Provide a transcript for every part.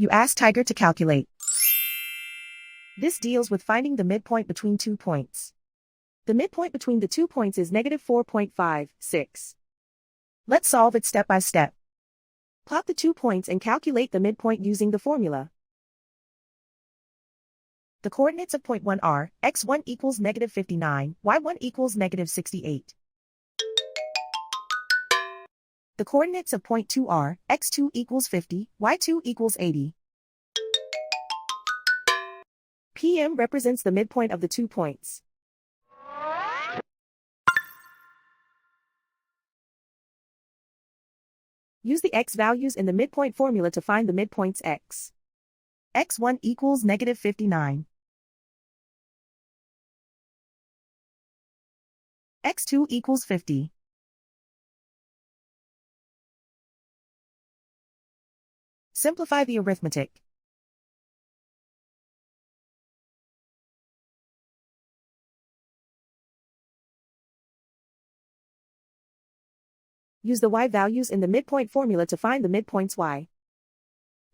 You ask Tiger to calculate. This deals with finding the midpoint between 2 points. The midpoint between the 2 points is -4.56. Let's solve it step by step. Plot the 2 points and calculate the midpoint using the formula. The coordinates of point 1 are, x1 equals -59, y1 equals -68. The coordinates of point 2 are, x2 equals 50, y2 equals 80. PM represents the midpoint of the 2 points. Use the x values in the midpoint formula to find the midpoints x. x1 equals -59. x2 equals 50. Simplify the arithmetic. Use the y values in the midpoint formula to find the midpoints y.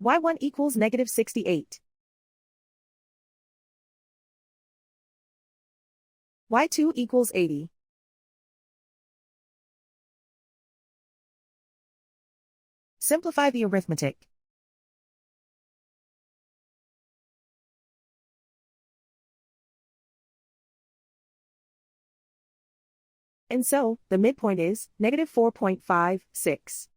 y1 equals -68. y2 equals 80. Simplify the arithmetic. And so, the midpoint is -4.56.